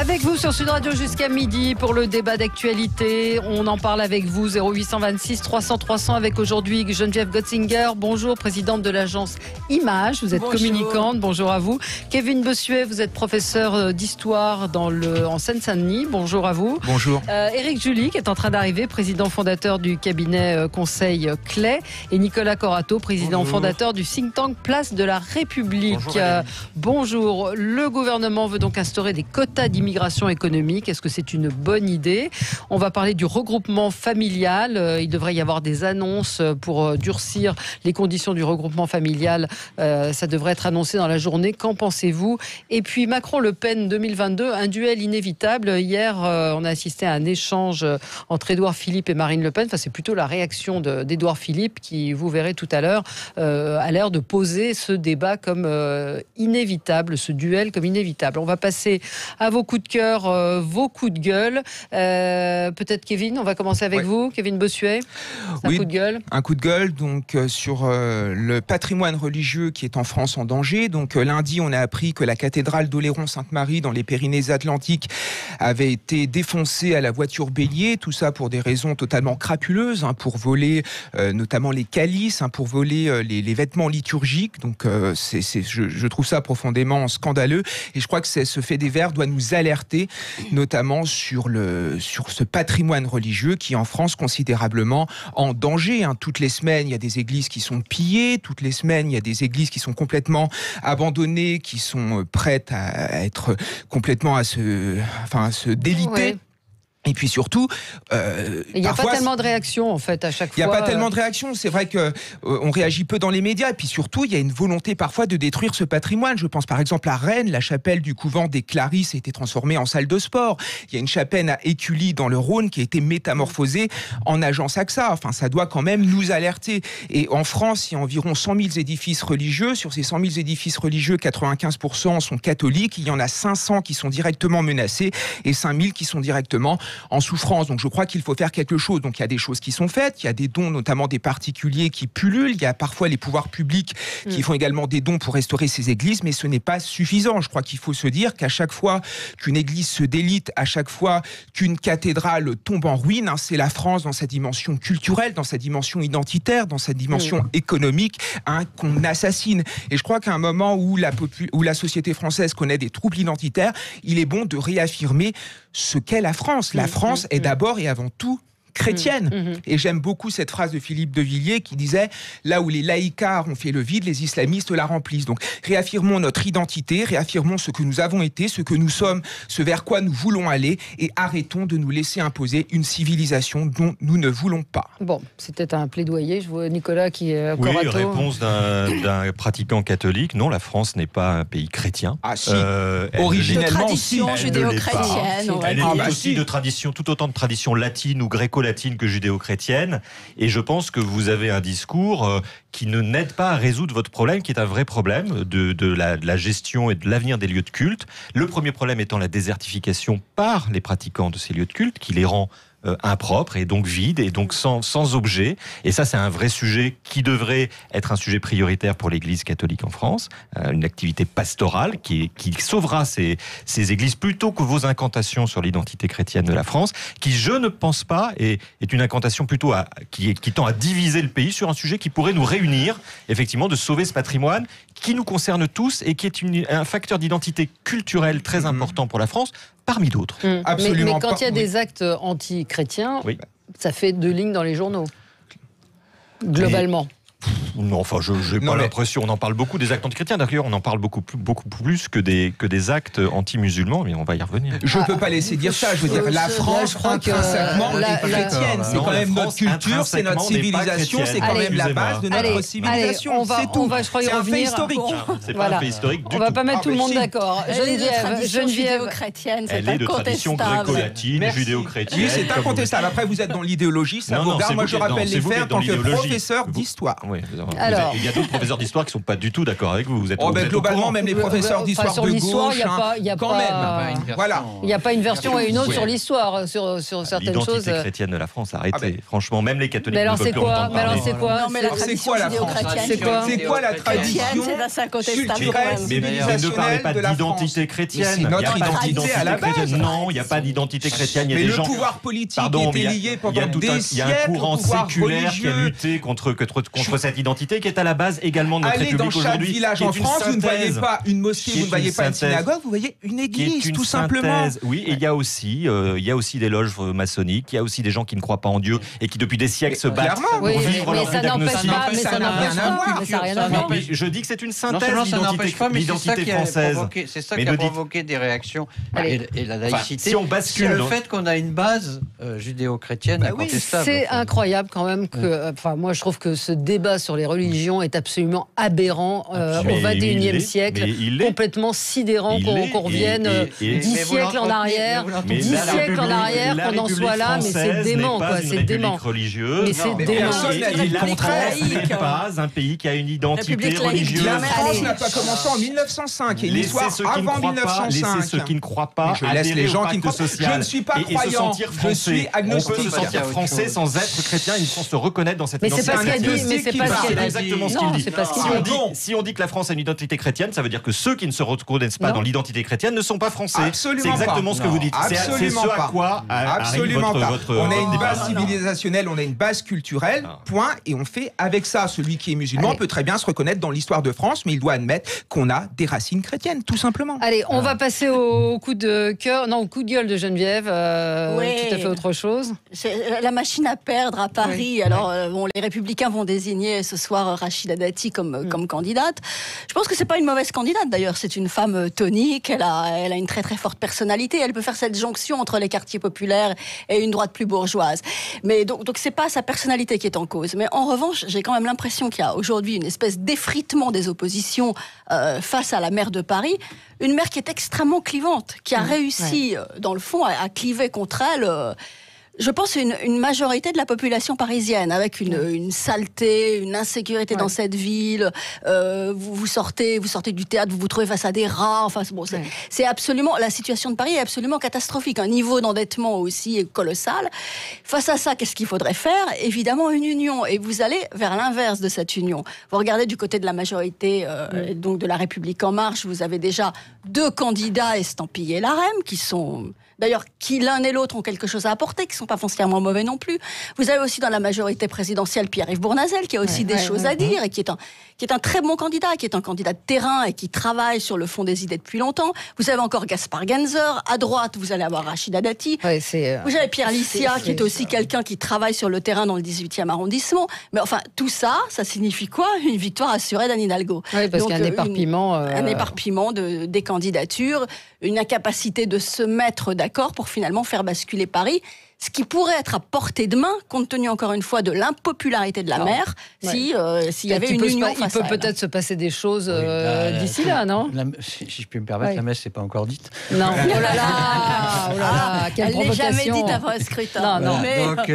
Avec vous sur Sud Radio jusqu'à midi pour le débat d'actualité. On en parle avec vous, 0826 300 300, avec aujourd'hui Geneviève Gotzinger. Bonjour, présidente de l'agence Image. Vous êtes communicante. Bonjour à vous. Kevin Bossuet, vous êtes professeur d'histoire en Seine-Saint-Denis. Bonjour à vous. Bonjour. Éric Julie, qui est en train d'arriver, président fondateur du cabinet conseil Clay. Et Nicolas Corato, président fondateur du think tank Place de la République. Bonjour. Le gouvernement veut donc instaurer des quotas d'immigration économique. Est-ce que c'est une bonne idée? On va parler du regroupement familial. Il devrait y avoir des annonces pour durcir les conditions du regroupement familial. Ça devrait être annoncé dans la journée. Qu'en pensez-vous? Et puis Macron-Le Pen 2022, un duel inévitable. Hier, on a assisté à un échange entre Édouard Philippe et Marine Le Pen. Enfin, c'est plutôt la réaction d'Édouard Philippe qui, vous verrez tout à l'heure, a l'air de poser ce débat comme inévitable, ce duel comme inévitable. On va passer à vos coups de cœur, vos coups de gueule. Peut-être Kevin, on va commencer avec vous, Kevin Bossuet. Un coup de gueule. Un coup de gueule donc sur le patrimoine religieux qui est en France en danger. Donc lundi, on a appris que la cathédrale d'Oléron-Sainte-Marie dans les Pyrénées-Atlantiques avait été défoncée à la voiture bélier. Tout ça pour des raisons totalement crapuleuses, pour voler notamment les calices, pour voler les vêtements liturgiques. Donc je trouve ça profondément scandaleux. Et je crois que ce fait divers doit nous alerter, notamment sur ce patrimoine religieux qui est en France considérablement en danger. Toutes les semaines, il y a des églises qui sont pillées. Toutes les semaines, il y a des églises qui sont complètement abandonnées, qui sont prêtes à être complètement à se déliter. Ouais. Et puis surtout, il n'y a pas tellement de réactions en fait à chaque fois. Il n'y a pas tellement de réactions. C'est vrai que on réagit peu dans les médias. Et puis surtout, il y a une volonté parfois de détruire ce patrimoine. Je pense par exemple à Rennes, la chapelle du couvent des Clarisses a été transformée en salle de sport. Il y a une chapelle à Écully dans le Rhône qui a été métamorphosée en agence AXA. Enfin, ça doit quand même nous alerter. Et en France, il y a environ 100 000 édifices religieux. Sur ces 100 000 édifices religieux, 95% sont catholiques. Il y en a 500 qui sont directement menacés et 5 000 qui sont directement en souffrance. Donc je crois qu'il faut faire quelque chose. Donc il y a des choses qui sont faites, il y a des dons, notamment des particuliers qui pullulent, il y a parfois les pouvoirs publics qui font également des dons pour restaurer ces églises, mais ce n'est pas suffisant. Je crois qu'il faut se dire qu'à chaque fois qu'une église se délite, à chaque fois qu'une cathédrale tombe en ruine, c'est la France dans sa dimension culturelle, dans sa dimension identitaire, dans sa dimension économique, qu'on assassine. Et je crois qu'à un moment où la société française connaît des troubles identitaires, il est bon de réaffirmer ce qu'est la France. La France est d'abord et avant tout chrétienne. Et j'aime beaucoup cette phrase de Philippe de Villiers qui disait « Là où les laïcards ont fait le vide, les islamistes la remplissent ». Donc réaffirmons notre identité, réaffirmons ce que nous avons été, ce que nous sommes, ce vers quoi nous voulons aller, et arrêtons de nous laisser imposer une civilisation dont nous ne voulons pas. Bon, c'était un plaidoyer. Je vois Nicolas qui est Oui, Corato. réponse d'un pratiquant catholique. Non, la France n'est pas un pays chrétien. Ah si, originellement aussi. Judéo-chrétienne. Elle est aussi de tradition, tout autant de tradition latine ou gréco-latine que judéo-chrétienne, et je pense que vous avez un discours qui ne n'aide pas à résoudre votre problème, qui est un vrai problème de la gestion et de l'avenir des lieux de culte. Le premier problème étant la désertification par les pratiquants de ces lieux de culte, qui les rend impropre et donc vide et donc sans objet. Et ça, c'est un vrai sujet qui devrait être un sujet prioritaire pour l'Église catholique en France, une activité pastorale qui sauvera ces églises plutôt que vos incantations sur l'identité chrétienne de la France, qui, je ne pense pas, est une incantation plutôt qui tend à diviser le pays sur un sujet qui pourrait nous réunir, effectivement, de sauver ce patrimoine qui nous concerne tous et qui est un facteur d'identité culturelle très important pour la France, parmi d'autres. Absolument. Mais quand il y a des actes anti-chrétiens, ça fait 2 lignes dans les journaux, globalement. Non, enfin, je n'ai pas l'impression. On en parle beaucoup des actes anti-chrétiens. D'ailleurs, on en parle beaucoup plus que des actes anti-musulmans, mais on va y revenir. Je ne peux pas laisser dire ça. Je veux dire, la France, intrinsèquement, est chrétienne. C'est quand même notre culture, c'est notre civilisation, c'est quand même la base de notre civilisation. C'est tout. C'est un fait historique. C'est pas un fait historique du tout. On ne va pas mettre tout le monde d'accord. Geneviève judéo-chrétienne, c'est elle est de tradition gréco-latine, judéo-chrétienne. Oui, c'est incontestable. Après, vous êtes dans l'idéologie, ça vous regarde. Moi, je rappelle les faits en tant que professeur d'histoire. Oui, Alors. Il y a d'autres professeurs d'histoire qui ne sont pas du tout d'accord avec vous. Vous êtes, globalement, même les professeurs d'histoire de gauche, quand même. Voilà. Il n'y a pas une version et une autre sur l'histoire, sur certaines choses. L'identité chrétienne de la France, arrêtez. Franchement, même les catholiques ne peuvent plus entendre parler. Mais alors c'est quoi? C'est quoi la tradition culturelle, Mais ne parlez pas d'identité chrétienne. C'est notre identité à la base. Non, il n'y a pas d'identité chrétienne. Mais le pouvoir politique était lié pendant des siècles. Il y a un courant séculaire qui a lutté contre cette identité qui est à la base également de notre République aujourd'hui. Allez dans chaque village en France, vous ne voyez pas une mosquée, vous ne voyez pas une synagogue, vous voyez une église, tout simplement. Oui, et il y a aussi des loges maçonniques, il y a aussi des gens qui ne croient pas en Dieu et qui depuis des siècles se battent pour vivre leur vie d'agnostique. Mais ça n'a rien à voir. Mais je dis que c'est une synthèse, l'identité française. C'est ça qui a provoqué des réactions. Et la laïcité, si on bascule, c'est le fait qu'on a une base judéo-chrétienne incontestable. C'est incroyable quand même que, moi je trouve que ce débat sur les religions est absolument aberrant au XXIe siècle, complètement sidérant qu'on revienne 10 siècles en arrière, 10 siècles en arrière, qu'on en soit là, mais c'est dément, quoi, c'est dément. Mais c'est dément. n'est pas un pays qui a une identité religieuse. La France n'a pas commencé en 1905, et l'histoire avant 1905. Laissez ceux qui ne croient pas, je laisse les gens qui ne croient pas. Je ne suis pas croyant, je suis agnostique. On peut se sentir français sans être chrétien, il faut se reconnaître dans cette identité. Mais c'est pas ce qu'elle dit, mais c'est pas ce qu'elle dit. Exactement ce qu'il dit. Si on dit que la France a une identité chrétienne, ça veut dire que ceux qui ne se reconnaissent pas dans l'identité chrétienne ne sont pas français. Absolument pas. C'est exactement ce que vous dites. C'est ce à quoi arrive votre... On a une base civilisationnelle, on a une base culturelle, point, et on fait avec ça. Celui qui est musulman peut très bien se reconnaître dans l'histoire de France, mais il doit admettre qu'on a des racines chrétiennes, tout simplement. Allez, on va passer au coup de cœur, non, au coup de gueule de Geneviève, tout à fait autre chose. C'est la machine à perdre à Paris. Oui. Alors, les Républicains vont désigner ce soir Rachida Dati comme candidate. Je pense que c'est pas une mauvaise candidate d'ailleurs. C'est une femme tonique. Elle a une très très forte personnalité. Elle peut faire cette jonction entre les quartiers populaires et une droite plus bourgeoise. Mais donc c'est pas sa personnalité qui est en cause. Mais en revanche, j'ai quand même l'impression qu'il y a aujourd'hui une espèce d'effritement des oppositions face à la maire de Paris. Une maire qui est extrêmement clivante, qui a réussi, dans le fond, à cliver contre elle. Je pense une majorité de la population parisienne, avec une saleté, une insécurité dans cette ville. Vous sortez du théâtre, vous vous trouvez face à des rats. Enfin, bon, c'est absolument, la situation de Paris est absolument catastrophique. Un niveau d'endettement aussi colossal. Face à ça, qu'est-ce qu'il faudrait faire? Évidemment, une union. Et vous allez vers l'inverse de cette union. Vous regardez du côté de la majorité, donc de la République En Marche, vous avez déjà 2 candidats estampillés LaREM, qui sont... D'ailleurs, qui l'un et l'autre ont quelque chose à apporter, qui ne sont pas foncièrement mauvais non plus. Vous avez aussi dans la majorité présidentielle Pierre-Yves Bournazel, qui a aussi des choses à dire, et qui est un très bon candidat, qui est un candidat de terrain et qui travaille sur le fond des idées depuis longtemps. Vous avez encore Gaspard Ganzer. À droite, vous allez avoir Rachida Dati. Vous avez Pierre Licia, qui est aussi quelqu'un qui travaille sur le terrain dans le 18e arrondissement. Mais enfin, tout ça, ça signifie quoi? Une victoire assurée d'Anne Hidalgo. Oui, parce qu'il y a un éparpillement. Un éparpillement des candidatures, une incapacité de se mettre d'accord pour finalement faire basculer Paris, ce qui pourrait être à portée de main, compte tenu encore une fois de l'impopularité de la maire, s'il y avait une union face à elle. Il peut peut-être se passer des choses d'ici là, non? Si je puis me permettre, la messe n'est pas encore dite. Non, oh là là, quelle provocation. Elle n'est jamais dite avant un scrutin. Non. Donc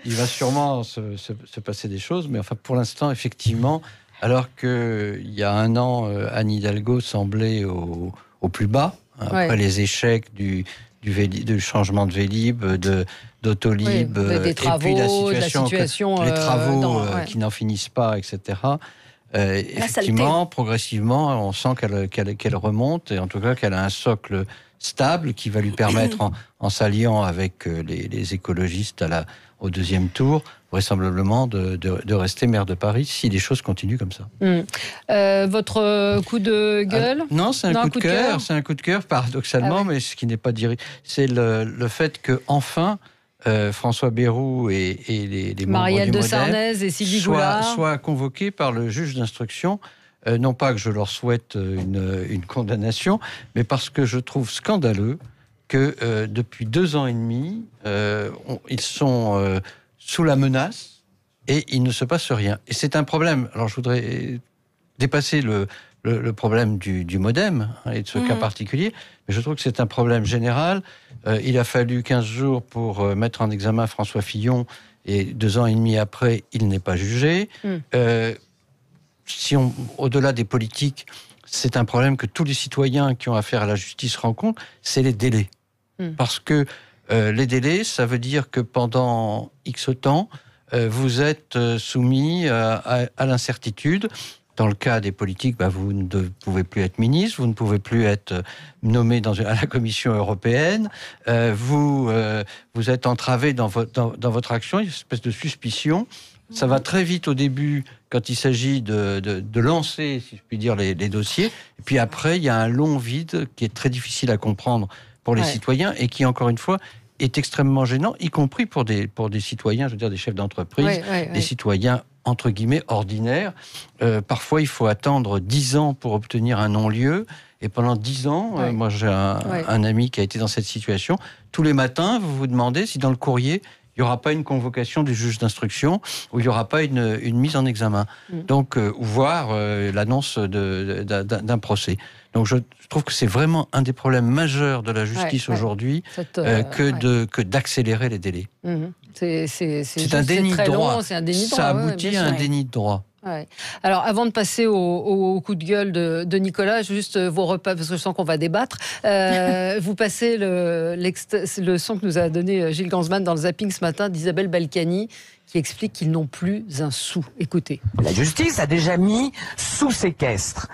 il va sûrement se passer des choses, mais enfin pour l'instant, effectivement, alors qu'il y a un an, Anne Hidalgo semblait au plus bas, après les échecs du changement de Vélib, d'Autolib, des travaux, et puis la situation les travaux qui n'en finissent pas, etc. Effectivement, progressivement, on sent qu'elle remonte, et en tout cas qu'elle a un socle stable qui va lui permettre, en s'alliant avec les écologistes au deuxième tour, vraisemblablement de rester maire de Paris si les choses continuent comme ça. Votre coup de gueule? Non, c'est un coup de cœur. C'est un coup de cœur, paradoxalement, mais ce qui n'est pas dirigé. C'est le fait que enfin François Bayrou et les Marielle membres de Sarnez et Sylvie Goulard soient convoqués par le juge d'instruction. Non pas que je leur souhaite une condamnation, mais parce que je trouve scandaleux que depuis 2 ans et demi, ils sont sous la menace et il ne se passe rien. Et c'est un problème. Alors je voudrais dépasser le problème du MoDem et de ce cas particulier, mais je trouve que c'est un problème général. Il a fallu 15 jours pour mettre en examen François Fillon et 2 ans et demi après, il n'est pas jugé. Au-delà des politiques, c'est un problème que tous les citoyens qui ont affaire à la justice rencontrent, c'est les délais. Parce que les délais, ça veut dire que pendant X temps, vous êtes soumis à l'incertitude. Dans le cas des politiques, vous ne pouvez plus être ministre, vous ne pouvez plus être nommé à la Commission européenne, vous êtes entravé dans votre action, il y a une espèce de suspicion. Ça va très vite au début quand il s'agit de lancer, si je puis dire, les dossiers. Et puis après, il y a un long vide qui est très difficile à comprendre pour les citoyens et qui, encore une fois, est extrêmement gênant, y compris pour des citoyens, je veux dire des chefs d'entreprise, des citoyens entre guillemets ordinaires. Parfois, il faut attendre 10 ans pour obtenir un non-lieu. Et pendant 10 ans, moi j'ai un ami qui a été dans cette situation. Tous les matins, vous vous demandez si dans le courrier, il n'y aura pas une convocation du juge d'instruction ou il n'y aura pas une mise en examen. Donc, ou voir l'annonce d'un procès. Donc je trouve que c'est vraiment un des problèmes majeurs de la justice aujourd'hui que d'accélérer les délais. C'est un déni de droit. Ça aboutit à un déni de droit. Ouais. Alors, avant de passer au coup de gueule de Nicolas, juste vos repas, parce que je sens qu'on va débattre. Vous passez le son que nous a donné Gilles Gansman dans le zapping ce matin d'Isabelle Balkany, qui explique qu'ils n'ont plus un sou. Écoutez. La justice a déjà mis sous séquestre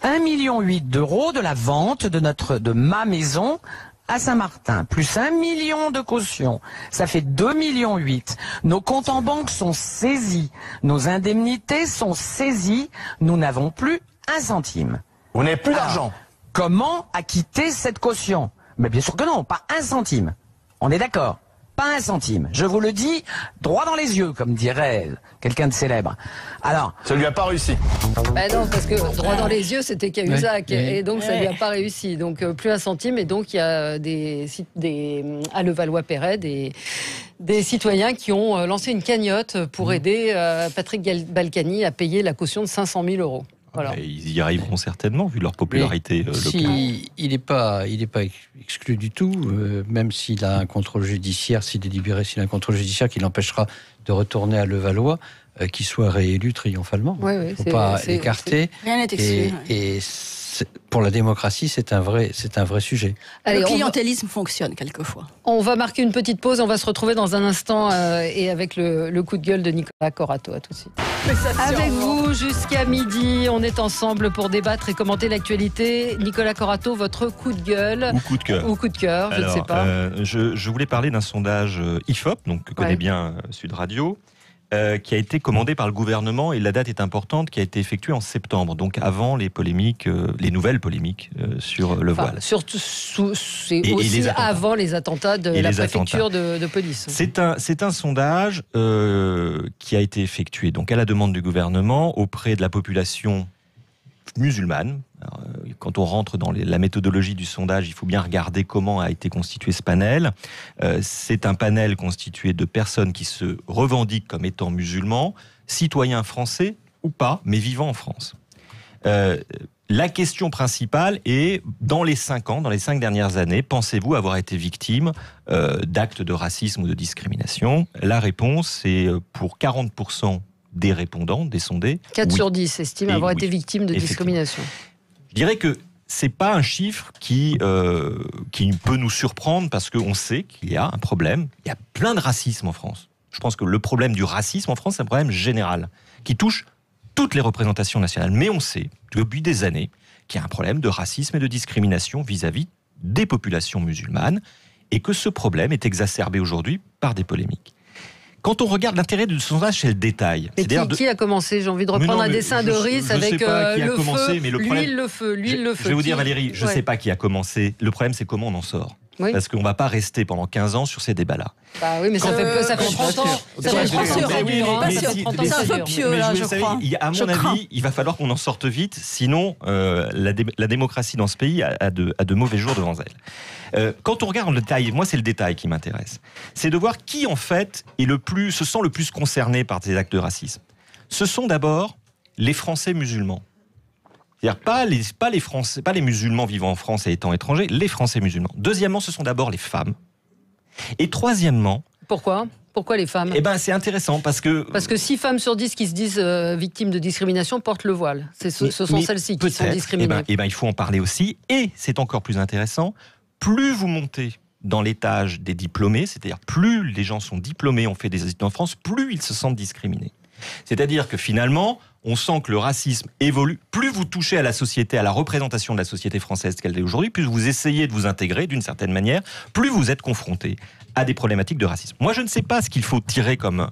1,8 million d'euros de la vente de ma maison à Saint-Martin, plus 1 million de caution, ça fait 2,8 millions. Nos comptes en banque sont saisis, nos indemnités sont saisies, nous n'avons plus un centime. Vous n'avez plus d'argent. Comment acquitter cette caution? Mais bien sûr que non, pas un centime. On est d'accord? Pas un centime. Je vous le dis droit dans les yeux, comme dirait quelqu'un de célèbre. Alors, ça lui a pas réussi. Non, parce que droit dans les yeux, c'était Cahuzac, et donc ça lui a pas réussi. Donc plus un centime, et donc il y a à Levallois-Perret des citoyens qui ont lancé une cagnotte pour aider Patrick Balkany à payer la caution de 500 000 euros. Voilà. Ils y arriveront certainement, vu leur popularité locale. Il n'est pas exclu du tout, même s'il a un contrôle judiciaire, s'il est libéré, s'il a un contrôle judiciaire qui l'empêchera de retourner à Levallois, qu'il soit réélu triomphalement. Il ne faut pas l'écarter. Rien n'est exclu. Et pour la démocratie, c'est un vrai sujet. Allez, le clientélisme fonctionne quelquefois. On va marquer une petite pause, on va se retrouver dans un instant et avec le coup de gueule de Nicolas Corato. À tout de suite. Avec vous jusqu'à midi, on est ensemble pour débattre et commenter l'actualité. Nicolas Corato, votre coup de gueule. Ou coup de cœur. Ou coup de cœur, je ne sais pas. Je voulais parler d'un sondage IFOP, donc que connaît bien Sud Radio, qui a été commandé par le gouvernement, et la date est importante, qui a été effectuée en septembre, donc avant les polémiques, les nouvelles polémiques sur le voile. Surtout, c'est aussi avant les attentats de la préfecture de police. C'est un sondage qui a été effectué donc à la demande du gouvernement auprès de la population musulmane. Alors, quand on rentre dans la méthodologie du sondage, il faut bien regarder comment a été constitué ce panel. C'est un panel constitué de personnes qui se revendiquent comme étant musulmans, citoyens français ou pas, mais vivant en France. La question principale est, dans les 5 dernières années, pensez-vous avoir été victime d'actes de racisme ou de discrimination? La réponse est pour 40% des répondants, des sondés. 4 sur 10 estiment avoir été victime de discrimination. Je dirais que c'est pas un chiffre qui peut nous surprendre, parce qu'on sait qu'il y a un problème. Il y a plein de racisme en France. Je pense que le problème du racisme en France, c'est un problème général qui touche toutes les représentations nationales. Mais on sait depuis des années qu'il y a un problème de racisme et de discrimination vis-à-vis des populations musulmanes, et que ce problème est exacerbé aujourd'hui par des polémiques. Quand on regarde l'intérêt du sondage, c'est le détail. Mais qui a commencé? J'ai envie de reprendre un dessin de Riz avec le feu, l'huile, le feu. Je vais vous dire, Valérie, je ne sais pas qui a commencé. Le problème, c'est comment on en sort. Oui. Parce qu'on ne va pas rester pendant 15 ans sur ces débats-là. Bah oui, mais ça fait 30 ans. C'est un peu pieux, là, je crois. À mon avis, il va falloir qu'on en sorte vite, sinon la démocratie dans ce pays a de mauvais jours devant elle. Quand on regarde le détail, moi c'est le détail qui m'intéresse, c'est de voir qui en fait se sent le plus concerné par ces actes de racisme. Ce sont d'abord les Français musulmans. C'est-à-dire pas les musulmans vivant en France et étant étrangers, les Français musulmans. Deuxièmement, ce sont d'abord les femmes. Et troisièmement... Pourquoi ? Pourquoi les femmes ? Eh ben, c'est intéressant parce que 6 femmes sur 10 qui se disent victimes de discrimination portent le voile. Ce sont celles-ci qui sont discriminées. Eh ben, il faut en parler aussi. Et c'est encore plus intéressant, plus vous montez dans l'étage des diplômés, c'est-à-dire plus les gens sont diplômés, ont fait des études en France, plus ils se sentent discriminés. C'est-à-dire que finalement, on sent que le racisme évolue. Plus vous touchez à la société, à la représentation de la société française qu'elle est aujourd'hui, plus vous essayez de vous intégrer d'une certaine manière, plus vous êtes confronté à des problématiques de racisme. Moi, je ne sais pas ce qu'il faut tirer comme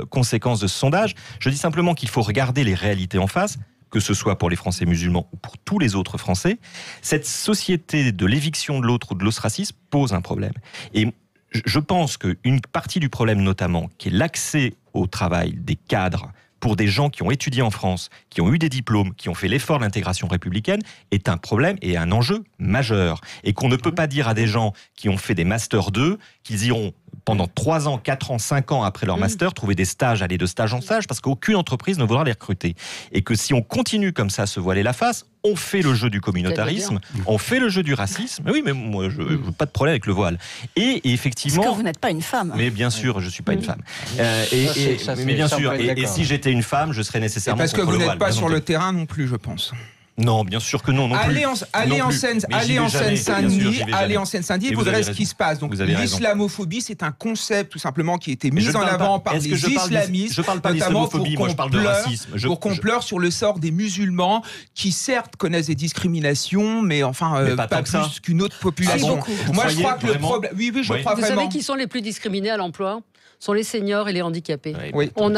conséquence de ce sondage. Je dis simplement qu'il faut regarder les réalités en face, que ce soit pour les Français musulmans ou pour tous les autres Français. Cette société de l'éviction de l'autre ou de l'ostracisme pose un problème. Et je pense qu'une partie du problème, notamment, qui est l'accès au travail des cadres pour des gens qui ont étudié en France, qui ont eu des diplômes, qui ont fait l'effort de l'intégration républicaine, est un problème et un enjeu majeur. Et qu'on ne peut pas dire à des gens qui ont fait des Master 2 qu'ils iront pendant 3 ans, 4 ans, 5 ans après leur master, trouver des stages, aller de stage en stage, parce qu'aucune entreprise ne voudra les recruter. Et que si on continue comme ça à se voiler la face, on fait le jeu du communautarisme, on fait le jeu du racisme. Mais oui, mais moi, je n'ai pas de problème avec le voile. Et effectivement... Parce que vous n'êtes pas une femme. Mais bien sûr, je ne suis pas une femme. Mais bien sûr, et si j'étais une femme, je serais nécessairement parce que contre vous le n'êtes voile, pas sur le terrain non plus, je pense. Non, bien sûr que non. Allez en Seine-Saint-Denis, vous verrez ce qui se passe. Donc l'islamophobie, c'est un concept tout simplement qui a été mis en avant par les islamistes. Je parle pas notamment d'islamophobie, moi je parle de racisme. Pour qu'on pleure sur le sort des musulmans qui certes connaissent des discriminations, mais enfin pas plus qu'une autre population. Moi je crois que le problème... Oui, je crois vraiment. Vous savez qui sont les plus discriminés à l'emploi ? Sont les seniors et les handicapés. Oui. Sauf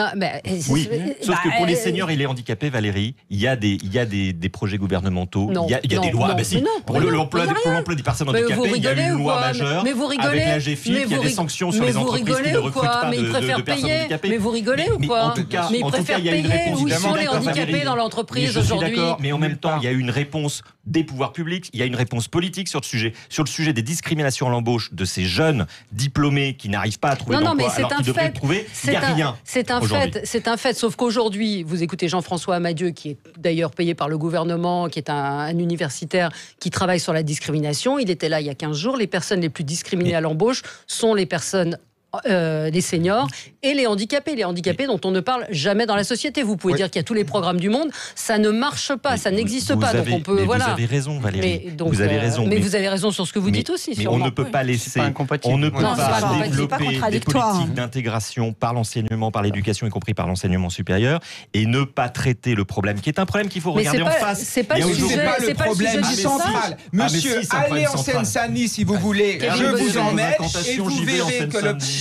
que pour les seniors et les handicapés, Valérie, il y a des projets gouvernementaux, il y a des lois. Pour l'emploi des personnes handicapées, il y a une loi majeure avec la GFIP, il y a des sanctions sur les entreprises qui ne recrutent pas de personnes handicapées. Mais vous rigolez ou quoi ? Mais ils préfèrent payer. Où sont les handicapés dans l'entreprise aujourd'hui ? D'accord, mais en même temps, il y a une réponse des pouvoirs publics, il y a une réponse politique sur le sujet. Sur le sujet des discriminations à l'embauche de ces jeunes diplômés qui n'arrivent pas à trouver d'emploi alors qu'ils devraient le trouver, il n'y a rien. C'est un fait, sauf qu'aujourd'hui, vous écoutez Jean-François Amadieu, qui est d'ailleurs payé par le gouvernement, qui est un universitaire qui travaille sur la discrimination. Il était là il y a 15 jours. Les personnes les plus discriminées à l'embauche sont les personnes... les seniors et les handicapés dont on ne parle jamais dans la société. Vous pouvez dire qu'il y a tous les programmes du monde, ça ne marche pas, ça n'existe pas. Donc on peut, vous avez raison, Valérie. Vous avez raison. Mais vous avez raison sur ce que vous dites aussi. Mais on ne peut pas laisser, on ne peut pas développer des politiques d'intégration par l'enseignement, par l'éducation, y compris par l'enseignement supérieur, et ne pas traiter le problème, qui est un problème qu'il faut regarder en face. C'est pas le problème central. Monsieur, allez en Seine-Saint-Denis si vous voulez. Je vous emmène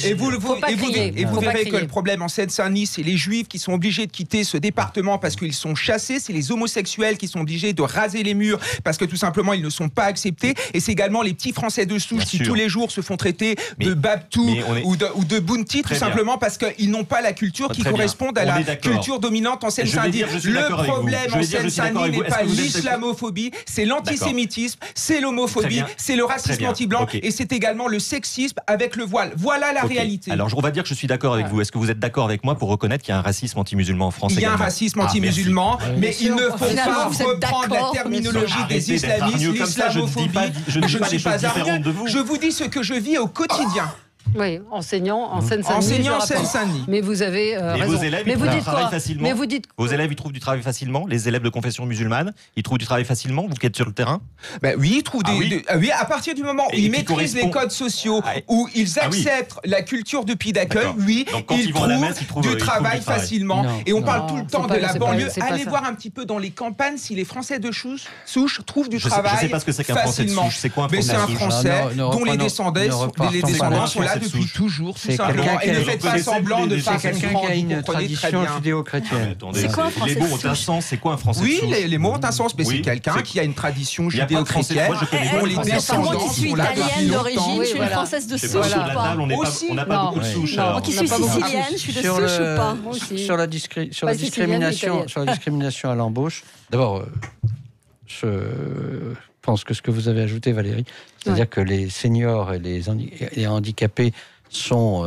et vous verrez que vous verrez que le problème en Seine-Saint-Denis, c'est les Juifs qui sont obligés de quitter ce département parce qu'ils sont chassés, c'est les homosexuels qui sont obligés de raser les murs parce que tout simplement ils ne sont pas acceptés, et c'est également les petits Français de souche qui tous les jours se font traiter de Babtou ou de Bounty, tout simplement parce qu'ils n'ont pas la culture qui corresponde à la culture dominante en Seine-Saint-Denis. Le problème en Seine-Saint-Denis n'est pas l'islamophobie, c'est l'antisémitisme, c'est l'homophobie, c'est le racisme anti-blanc et c'est également le sexisme avec le voile. Voilà la réalité. Alors, on va dire que je suis d'accord avec vous. Est-ce que vous êtes d'accord avec moi pour reconnaître qu'il y a un racisme anti-musulman en France? Il y a un racisme anti-musulman, mais il ne faut pas reprendre la terminologie des islamistes, l'islamophobie. Je ne suis pas arrogant. Je vous dis ce que je vis au quotidien. Oui, enseignant en Seine-Saint-Denis. Mais vous avez raison. Vos élèves, ils trouvent facilement. Vos élèves, ils trouvent du travail facilement. Les élèves de confession musulmane, ils trouvent du travail facilement. Vous qui êtes sur le terrain. Oui, ils trouvent oui, à partir du moment où ils maîtrisent les codes sociaux, où ils acceptent la culture de pays d'accueil, ils trouvent du travail facilement. Et on parle tout le temps de la banlieue. Allez voir un petit peu dans les campagnes si les Français de souche trouvent du travail. Je ne sais pas ce que c'est qu'un Français de souche. C'est quoi un Français de souche? C'est un Français dont les descendants sont là depuis toujours, tout simplement. Et ne faites pas semblant de faire quelqu'un qui a une tradition judéo-chrétienne. C'est quoi un Français de souche? Les mots ont un sens, c'est quoi un Français de souche? Oui, les mots ont un sens, mais c'est quelqu'un qui a une tradition judéo-chrétienne. Moi, les descendants qui suis italienne d'origine, je suis une Française de souche ou pas? On n'a pas beaucoup de souches. Qui suis sicilienne, je suis de souche ou pas? Sur la discrimination à l'embauche, d'abord, je pense que ce que vous avez ajouté, Valérie, c'est-à-dire que les seniors et les handicapés sont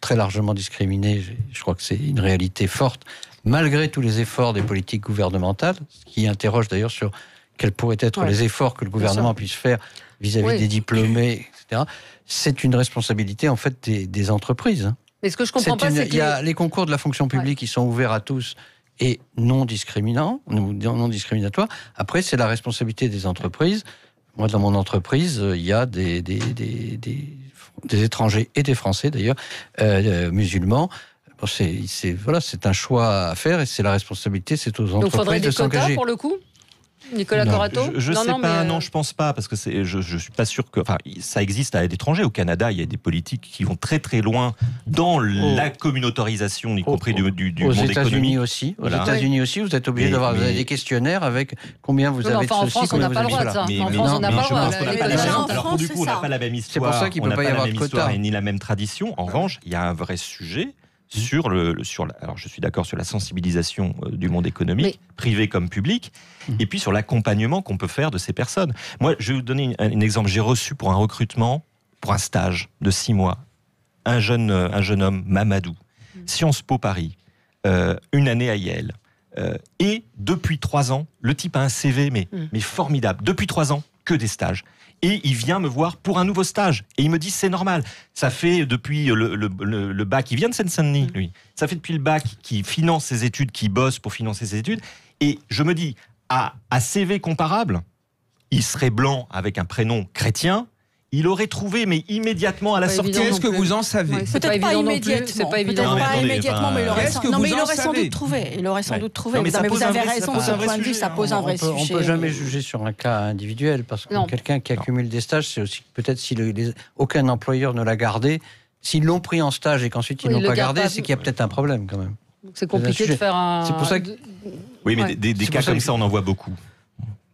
très largement discriminés. Je crois que c'est une réalité forte, malgré tous les efforts des politiques gouvernementales, ce qui interroge d'ailleurs sur quels pourraient être les efforts que le gouvernement puisse faire vis-à-vis des diplômés, etc. C'est une responsabilité en fait des entreprises. Mais ce que je comprends pas, c'est que il y a les concours de la fonction publique qui sont ouverts à tous et non discriminants, non discriminatoires. Après, c'est la responsabilité des entreprises. Moi, dans mon entreprise, il y a des étrangers et des Français, d'ailleurs, musulmans. Bon, c'est un choix à faire et c'est la responsabilité, c'est aux entreprises de s'engager. Donc, il faudrait des quotas pour le coup, Nicolas Corato? Je sais pas, non, je pense pas, parce que je suis pas sûr que, enfin, ça existe à l'étranger. Au Canada, il y a des politiques qui vont très très loin dans la communautarisation, y compris du monde économique. Aussi, aux États-Unis aussi, vous êtes obligé d'avoir des questionnaires avec combien vous avez de ceci, en France, on n'a pas le droit de ça. En France, on n'a pas le droit. Alors pour du coup, on n'a pas la même histoire. C'est pour ça qu'il ne peut pas y avoir de quotas. Ni la même tradition. En revanche, il y a un vrai sujet. Alors je suis d'accord sur la sensibilisation du monde économique, privé comme public, et puis sur l'accompagnement qu'on peut faire de ces personnes. Moi, je vais vous donner un exemple. J'ai reçu pour un recrutement, pour un stage de 6 mois, un jeune homme, Mamadou, Sciences Po Paris, une année à Yale. Et depuis 3 ans, le type a un CV mais formidable. Depuis 3 ans, que des stages. Et il vient me voir pour un nouveau stage. Et il me dit, c'est normal. Ça fait depuis le bac, il vient de Seine-Saint-Denis, lui. Ça fait depuis le bac qu'il finance ses études, qu'il bosse pour financer ses études. Et je me dis, à CV comparable, il serait blanc avec un prénom chrétien, il aurait trouvé, mais immédiatement à la sortie. Qu'est-ce que vous en savez? Peut-être pas immédiatement. C'est pas évident. Peut-être pas immédiatement, mais il aurait sans doute trouvé. Il aurait sans doute trouvé. Mais vous avez raison de ce point de vue, ça pose un vrai sujet. On ne peut jamais juger sur un cas individuel, parce que quelqu'un qui accumule des stages, c'est aussi peut-être si aucun employeur ne l'a gardé, s'ils l'ont pris en stage et qu'ensuite ils ne l'ont pas gardé, c'est qu'il y a peut-être un problème quand même. C'est compliqué de faire un... C'est pour ça que... Oui, mais des cas comme ça, on en voit beaucoup.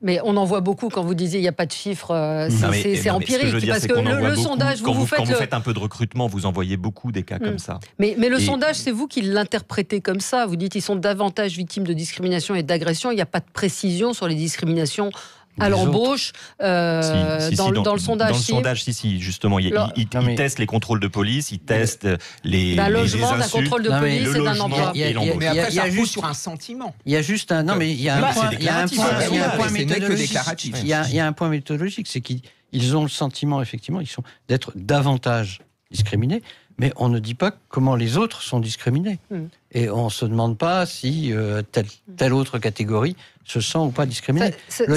Mais on en voit beaucoup quand vous disiez il n'y a pas de chiffres, c'est empirique. Parce que le sondage, quand vous faites un peu de recrutement, vous en voyez beaucoup des cas comme ça. Mais le sondage, c'est vous qui l'interprétez comme ça. Vous dites qu'ils sont davantage victimes de discrimination et d'agression. Il n'y a pas de précision sur les discriminations à l'embauche dans le sondage. Dans le sondage, justement, ils testent les contrôles de police, ils testent les logement, insultes, d'un contrôle de police et d'un emploi. Mais après, ça repose sur un sentiment. Il y a juste un... Non, mais il y a un point méthodologique. Il y a un point méthodologique, c'est qu'ils ont le sentiment, effectivement, d'être davantage discriminés, mais on ne dit pas comment les autres sont discriminés. Et on ne se demande pas si telle autre catégorie se sent ou pas discriminée.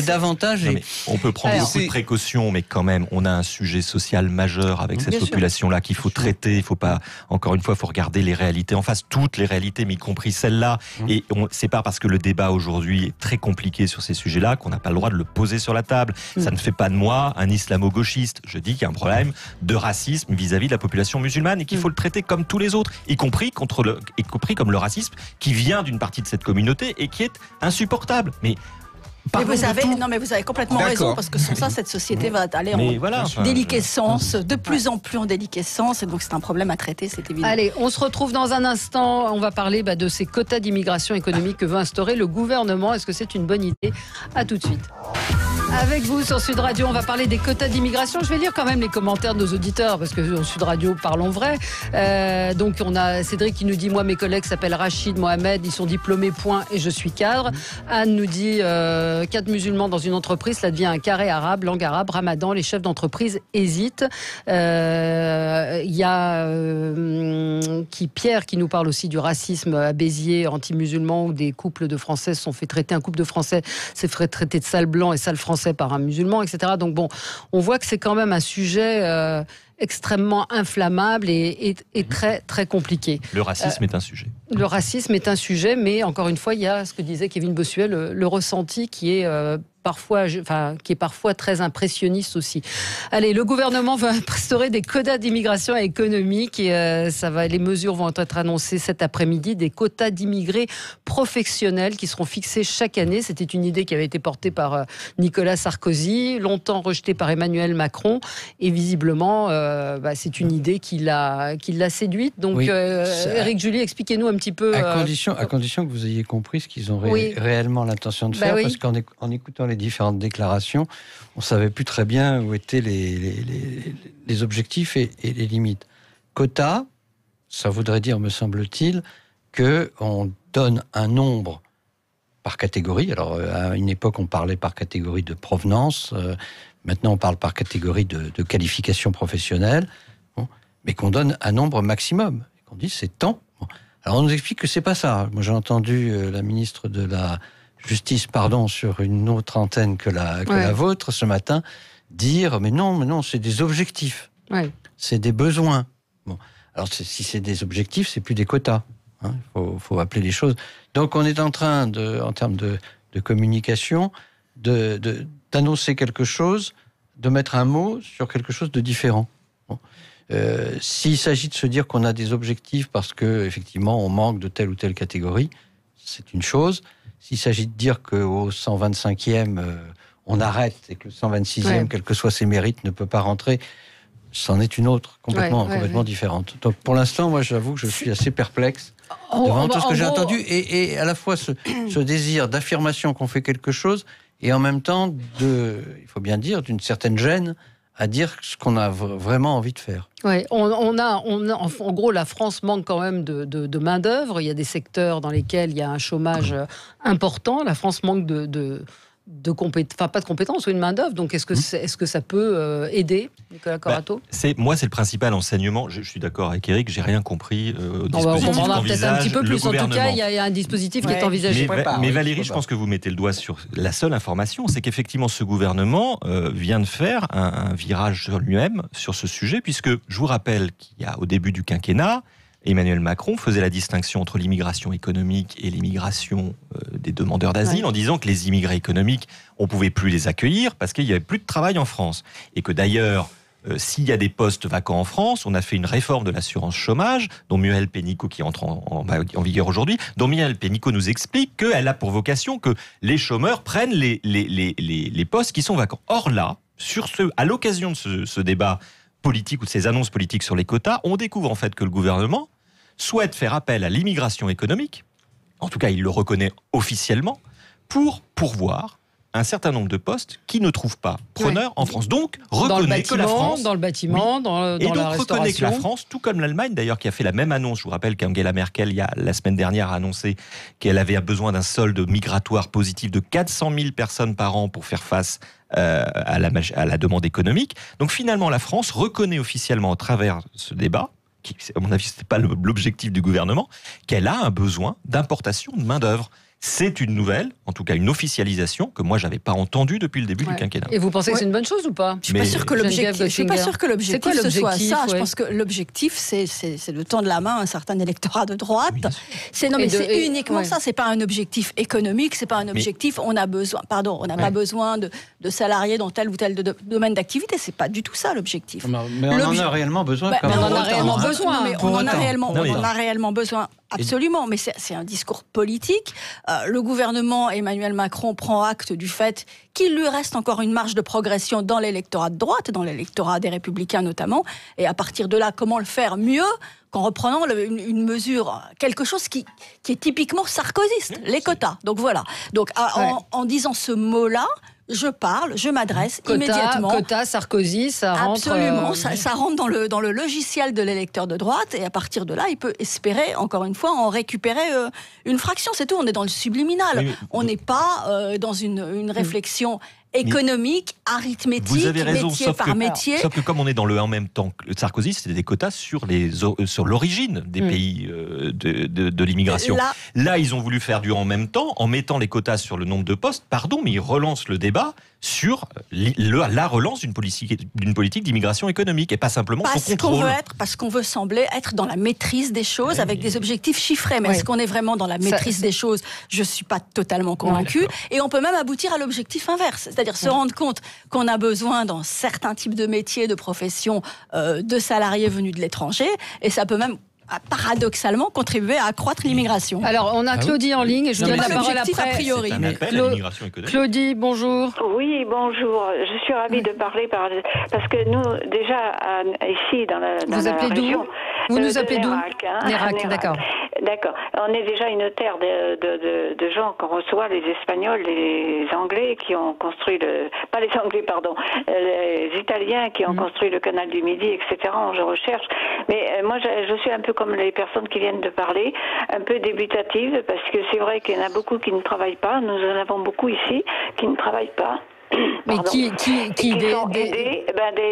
Davantage... On peut prendre beaucoup de précautions, mais quand même, on a un sujet social majeur avec cette population-là qu'il faut traiter. Il faut pas... Encore une fois, il faut regarder les réalités en face, toutes les réalités, mais y compris celle-là. Et c'est pas parce que le débat aujourd'hui est très compliqué sur ces sujets-là qu'on n'a pas le droit de le poser sur la table. Ça ne fait pas de moi un islamo-gauchiste. Je dis qu'il y a un problème de racisme vis-à-vis de la population musulmane et qu'il faut le traiter comme tous les autres, y compris comme le racisme qui vient d'une partie de cette communauté et qui est insupportable. Mais vous avez complètement raison, parce que sans ça, cette société va aller en déliquescence, de plus en plus en déliquescence, et donc c'est un problème à traiter, c'est évident. Allez, on se retrouve dans un instant, on va parler de ces quotas d'immigration économique que veut instaurer le gouvernement. Est-ce que c'est une bonne idée? À tout de suite. Avec vous sur Sud Radio, on va parler des quotas d'immigration. Je vais lire quand même les commentaires de nos auditeurs, parce que sur Sud Radio, parlons vrai. Donc on a Cédric qui nous dit, moi mes collègues s'appellent Rachid, Mohamed, ils sont diplômés, point, et je suis cadre. Anne nous dit, 4 musulmans dans une entreprise, ça devient un carré arabe, langue arabe, ramadan, les chefs d'entreprise hésitent. Il y a Pierre qui nous parle aussi du racisme à Béziers, anti-musulman, où des couples de Français se sont fait traiter, un couple de Français s'est fait traiter de sale blanc et sale français par un musulman, etc. Donc bon, on voit que c'est quand même un sujet extrêmement inflammable et très, très compliqué. Le racisme est un sujet. Le racisme est un sujet, mais encore une fois, il y a ce que disait Kevin Bossuet, le ressenti qui est parfois très impressionniste aussi. Allez, le gouvernement va instaurer des quotas d'immigration économique et les mesures vont être annoncées cet après-midi, des quotas d'immigrés professionnels qui seront fixés chaque année. C'était une idée qui avait été portée par Nicolas Sarkozy, longtemps rejetée par Emmanuel Macron, et visiblement, c'est une idée qui l'a séduite. Donc, Éric Julie, expliquez-nous un petit peu... À condition que vous ayez compris ce qu'ils ont réellement l'intention de faire, parce qu'en écoutant les différentes déclarations, on ne savait plus très bien où étaient les objectifs et les limites. Quota, ça voudrait dire, me semble-t-il, qu'on donne un nombre par catégorie. Alors, à une époque, on parlait par catégorie de provenance. Maintenant, on parle par catégorie de qualification professionnelle. Mais qu'on donne un nombre maximum. On dit c'est tant. Bon. Alors on nous explique que c'est pas ça. Moi j'ai entendu la ministre de la Justice, sur une autre antenne que la vôtre ce matin, dire mais non, c'est des objectifs. Ouais. C'est des besoins. Bon. Alors si c'est des objectifs, c'est plus des quotas. Hein. Faut appeler les choses. Donc on est en train en termes de communication, d'annoncer quelque chose, de mettre un mot sur quelque chose de différent. Bon. S'il s'agit de se dire qu'on a des objectifs parce que effectivement on manque de telle ou telle catégorie, c'est une chose. S'il s'agit de dire qu'au 125e, on arrête et que le 126e, quels que soient ses mérites, ne peut pas rentrer, c'en est une autre, complètement différente. Donc pour l'instant, moi j'avoue que je suis assez perplexe devant tout ce que j'ai entendu et à la fois ce désir d'affirmation qu'on fait quelque chose et en même temps, il faut bien dire, d'une certaine gêne à dire ce qu'on a vraiment envie de faire. Ouais, en gros, la France manque quand même de main-d'œuvre. Il y a des secteurs dans lesquels il y a un chômage important. La France manque pas de compétences ou une main-d'œuvre. Donc, est-ce que ça peut aider, Nicolas Corato ? Moi, c'est le principal enseignement. Je suis d'accord avec Éric, j'ai rien compris au dispositif on comprendra qu'envisage peut-être un petit peu plus. le gouvernement. En tout cas, il y a un dispositif qui est envisagé. Mais Valérie, je pense que vous mettez le doigt sur la seule information, c'est qu'effectivement, ce gouvernement vient de faire un virage sur lui-même sur ce sujet, puisque je vous rappelle qu'il y a au début du quinquennat, Emmanuel Macron faisait la distinction entre l'immigration économique et l'immigration des demandeurs d'asile en disant que les immigrés économiques, on ne pouvait plus les accueillir parce qu'il n'y avait plus de travail en France. Et que d'ailleurs, s'il y a des postes vacants en France, on a fait une réforme de l'assurance chômage, dont Muriel Pénicaud, qui entre en vigueur aujourd'hui, dont Muriel Pénicaud nous explique qu'elle a pour vocation que les chômeurs prennent les postes qui sont vacants. Or là, à l'occasion de ce débat politique ou de ces annonces politiques sur les quotas, on découvre en fait que le gouvernement souhaite faire appel à l'immigration économique, en tout cas il le reconnaît officiellement, pour pourvoir un certain nombre de postes qui ne trouvent pas preneur en France. Donc, reconnaît que la France... Dans le bâtiment, dans la restauration... reconnaît que la France, tout comme l'Allemagne d'ailleurs, qui a fait la même annonce, je vous rappelle qu'Angela Merkel, la semaine dernière, a annoncé qu'elle avait besoin d'un solde migratoire positif de 400 000 personnes par an pour faire face à la demande économique. Donc finalement, la France reconnaît officiellement au travers de ce débat, qui, à mon avis, ce n'est pas l'objectif du gouvernement, qu'elle a un besoin d'importation de main-d'œuvre. C'est une nouvelle, en tout cas une officialisation, que moi, je n'avais pas entendue depuis le début du quinquennat. Et vous pensez que c'est une bonne chose ou pas ? Je ne suis pas sûre que l'objectif ce soit ça. Je pense que l'objectif, c'est de tendre la main à un certain électorat de droite. Oui, c'est uniquement ça. C'est pas un objectif économique, c'est pas un objectif. On n'a pas besoin de salariés dans tel ou tel domaine d'activité. C'est pas du tout ça l'objectif. Mais on en a réellement besoin. On en a réellement besoin. On en a réellement besoin. Absolument, mais c'est un discours politique. Le gouvernement Emmanuel Macron prend acte du fait qu'il lui reste encore une marge de progression dans l'électorat de droite, dans l'électorat des Républicains notamment. Et à partir de là, comment le faire mieux qu'en reprenant une mesure, quelque chose qui est typiquement sarkozyste, les quotas. Donc voilà. Donc en disant ce mot-là, je m'adresse immédiatement. Quota, Sarkozy, ça rentre... Absolument, ça rentre dans le logiciel de l'électeur de droite, et à partir de là, il peut espérer, encore une fois, en récupérer une fraction. C'est tout, on est dans le subliminal. On n'est pas dans une réflexion économique, arithmétique, vous avez raison, métier par métier. Sauf que comme on est dans le en même temps, le Sarkozy, c'était des quotas sur l'origine des pays de l'immigration. Là, ils ont voulu faire du en même temps, en mettant les quotas sur le nombre de postes. Pardon, mais ils relancent le débat sur la relance d'une politique d'immigration économique et pas simplement son contrôle. Parce qu'on veut sembler être dans la maîtrise des choses avec des objectifs chiffrés. Mais est-ce qu'on est vraiment dans la maîtrise des choses ? Je ne suis pas totalement convaincue. Et on peut même aboutir à l'objectif inverse. C'est-à-dire se rendre compte qu'on a besoin dans certains types de métiers, de professions, de salariés venus de l'étranger. Et ça peut même paradoxalement contribuer à accroître l'immigration. Alors, on a Claudie en ligne et je vous donne la parole après. C'est un appel à l'immigration économique. Claudie, bonjour. Oui, bonjour. Je suis ravie de parler parce que nous, déjà, ici, dans la vous appelez région... Vous nous appelez d'où ? Nérac, d'accord. D'accord. On est déjà une terre de gens qu'on reçoit, les Espagnols, les Anglais qui ont construit pas les Anglais, pardon, les Italiens qui ont construit le canal du Midi, etc. Je recherche. Mais moi, je suis un peu comme les personnes qui viennent de parler, un peu débutative, parce que c'est vrai qu'il y en a beaucoup qui ne travaillent pas. Nous en avons beaucoup ici qui ne travaillent pas. Mais qui sont aidés,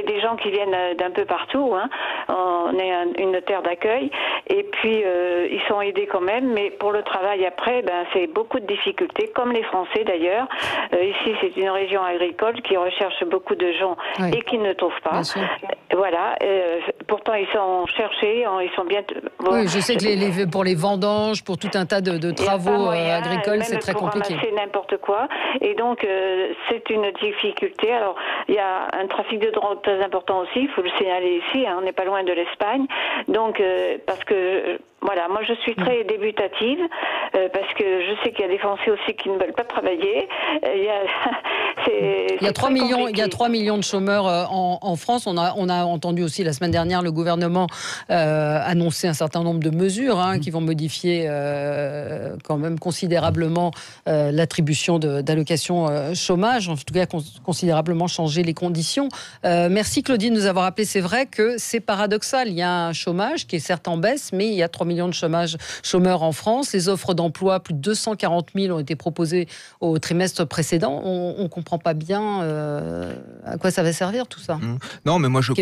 des gens qui viennent d'un peu partout. Hein. On est une terre d'accueil. Et puis, ils sont aidés quand même. Mais pour le travail après, c'est beaucoup de difficultés, comme les Français d'ailleurs. Ici, c'est une région agricole qui recherche beaucoup de gens et qui ne trouvent pas. Voilà. Pourtant, ils sont cherchés. Ils sont bien... Oui, je sais que pour les vendanges, pour tout un tas de travaux agricoles, c'est très compliqué. C'est n'importe quoi. Et donc, c'est une difficulté. Alors, il y a un trafic de drogue très important aussi, il faut le signaler ici, hein, on n'est pas loin de l'Espagne. Donc, parce que, voilà, moi je suis très débutative, parce que je sais qu'il y a des Français aussi qui ne veulent pas travailler. Il y a 3 millions de chômeurs en France. On a entendu aussi la semaine dernière le gouvernement annoncer un certain nombre de mesures qui vont modifier quand même considérablement l'attribution d'allocations chômage, en tout cas considérablement changer les conditions. Merci Claudine de nous avoir appelé. C'est vrai que c'est paradoxal. Il y a un chômage qui est certes en baisse, mais il y a 3 millions de chômeurs en France. Les offres d'emploi, plus de 240 000 ont été proposées au trimestre précédent. On ne comprend pas bien à quoi ça va servir tout ça. Non, mais moi je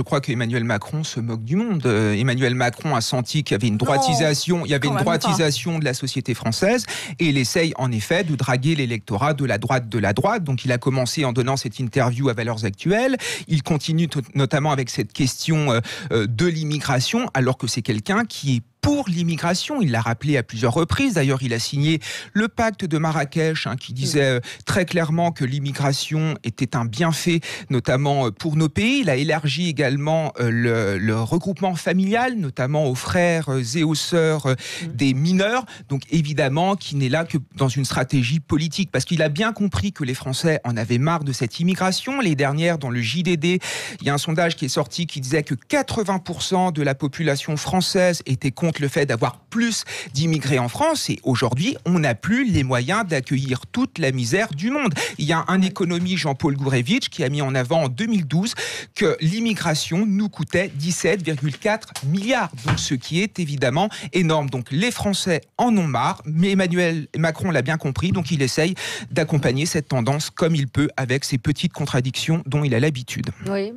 crois qu'Emmanuel Macron se moque du monde. Emmanuel Macron a senti qu'il y avait une droitisation, de la société française, et il essaye en effet de draguer l'électorat de la droite. Donc il a commencé en donnant cette interview à Valeurs Actuelles. Il continue notamment avec cette question de l'immigration, alors que c'est quelqu'un qui est pour l'immigration. Il l'a rappelé à plusieurs reprises. D'ailleurs, il a signé le pacte de Marrakech qui disait très clairement que l'immigration était un bienfait, notamment pour nos pays. Il a élargi également le regroupement familial, notamment aux frères et aux sœurs des mineurs. Donc évidemment, qui n'est là que dans une stratégie politique, parce qu'il a bien compris que les Français en avaient marre de cette immigration. Les dernières, dans le JDD, il y a un sondage qui est sorti qui disait que 80% de la population française était contre le fait d'avoir plus d'immigrés en France, et aujourd'hui, on n'a plus les moyens d'accueillir toute la misère du monde. Il y a un économiste, Jean-Paul Gourevitch, qui a mis en avant en 2012 que l'immigration nous coûtait 17,4 milliards, donc ce qui est évidemment énorme. Donc les Français en ont marre, mais Emmanuel Macron l'a bien compris, donc il essaye d'accompagner cette tendance comme il peut, avec ces petites contradictions dont il a l'habitude. Oui,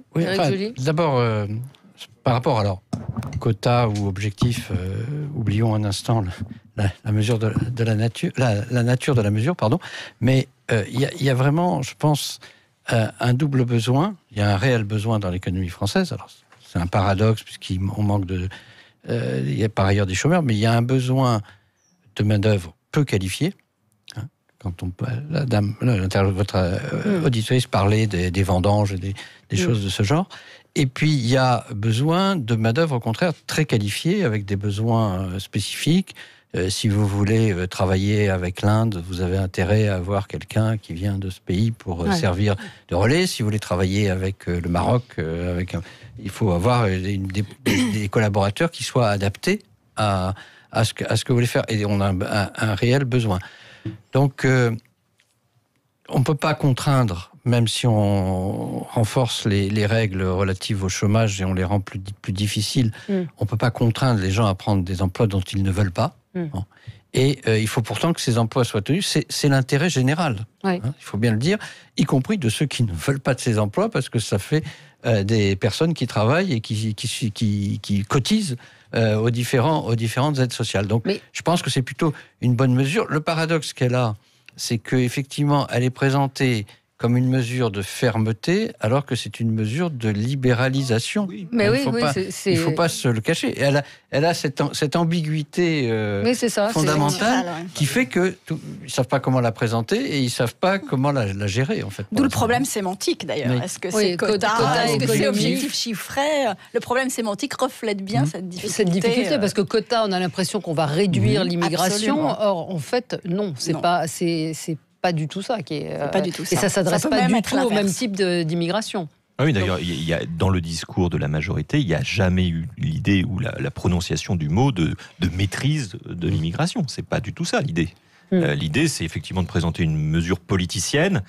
d'abord, par rapport alors quota ou objectif, oublions un instant la mesure de la nature, la nature de la mesure, pardon. Mais il y a vraiment, je pense, un double besoin. Il y a un réel besoin dans l'économie française. Alors c'est un paradoxe puisqu'on manque il y a par ailleurs des chômeurs, mais il y a un besoin de main d'œuvre peu qualifiée. Quand votre auditrice parlait des vendanges et des choses de ce genre. Et puis, il y a besoin de main-d'œuvre, au contraire, très qualifiée, avec des besoins spécifiques. Si vous voulez travailler avec l'Inde, vous avez intérêt à avoir quelqu'un qui vient de ce pays pour servir de relais. Si vous voulez travailler avec le Maroc, il faut avoir des collaborateurs qui soient adaptés à ce que vous voulez faire. Et on a un réel besoin. Donc, on ne peut pas contraindre, même si on renforce les règles relatives au chômage et on les rend plus difficiles, on ne peut pas contraindre les gens à prendre des emplois dont ils ne veulent pas. Bon. Et il faut pourtant que ces emplois soient tenus. C'est l'intérêt général, il faut bien le dire, y compris de ceux qui ne veulent pas de ces emplois, parce que ça fait des personnes qui travaillent et qui cotisent aux différentes aides sociales. Donc, je pense que c'est plutôt une bonne mesure. Le paradoxe qu'elle a, c'est qu'effectivement, elle est présentée comme une mesure de fermeté, alors que c'est une mesure de libéralisation. Mais il ne faut pas se le cacher. Et elle a cette ambiguïté fondamentale qui fait qu'ils ne savent pas comment la présenter et ils ne savent pas comment la gérer, en fait. D'où le problème sémantique, d'ailleurs. Oui. Est-ce que c'est quota, est-ce que c'est objectif chiffré? Le problème sémantique reflète bien cette difficulté. Parce que quota, on a l'impression qu'on va réduire l'immigration. Absolument. Or, en fait, non. C'est pas du tout ça qui est. Pas du tout ça. Et ça s'adresse pas du tout au même type d'immigration. Ah oui, d'ailleurs, il y a, dans le discours de la majorité, il n'y a jamais eu l'idée ou la prononciation du mot de maîtrise de l'immigration. C'est pas du tout ça l'idée. L'idée, c'est effectivement de présenter une mesure politicienne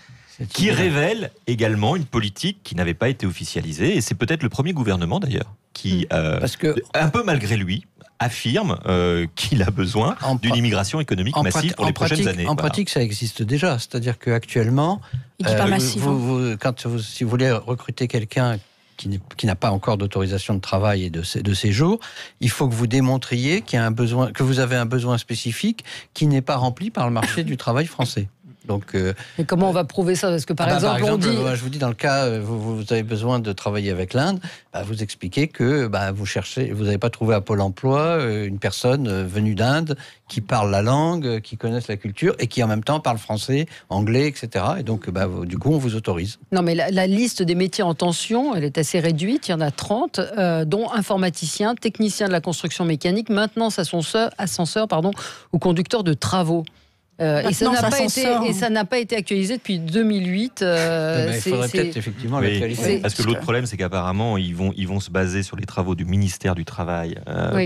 qui révèle également une politique qui n'avait pas été officialisée. Et c'est peut-être le premier gouvernement d'ailleurs qui, un peu malgré lui, affirme qu'il a besoin d'une immigration économique massive pour les prochaines années. En pratique, ça existe déjà. C'est-à-dire qu'actuellement, si vous voulez recruter quelqu'un qui n'a pas encore d'autorisation de travail et de séjour, il faut que vous démontriez que vous avez un besoin spécifique qui n'est pas rempli par le marché du travail français. Donc, mais comment on va prouver ça? Parce que par exemple, on dit... je vous dis, dans le cas, vous avez besoin de travailler avec l'Inde, vous expliquez que vous n'avez pas trouvé à Pôle emploi une personne venue d'Inde qui parle la langue, qui connaisse la culture et qui en même temps parle français, anglais, etc. Et donc, du coup, on vous autorise. Non, mais la liste des métiers en tension, elle est assez réduite. Il y en a 30, dont informaticien, technicien de la construction mécanique, maintenance ascenseur, ou conducteur de travaux. Et ça n'a pas été actualisé depuis 2008. Il faudrait peut-être effectivement l'actualiser. Parce que l'autre problème, c'est qu'apparemment, ils vont se baser sur les travaux du ministère du Travail.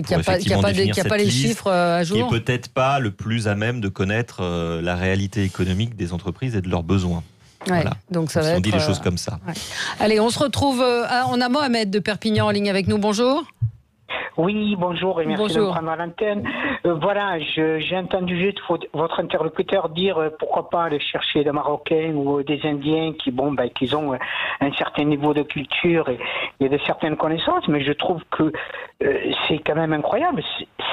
Qui n'a pas les chiffres à jour. Qui n'est peut-être pas le plus à même de connaître la réalité économique des entreprises et de leurs besoins. Ouais, voilà. Donc ça va on dit des choses comme ça. Ouais. Allez, on se retrouve. On a Mohamed de Perpignan en ligne avec nous. Bonjour. Oui, bonjour et merci de me prendre à l'antenne. Voilà, j'ai entendu juste votre interlocuteur dire pourquoi pas aller chercher des Marocains ou des Indiens qui ont un certain niveau de culture et de certaines connaissances, mais je trouve que c'est quand même incroyable.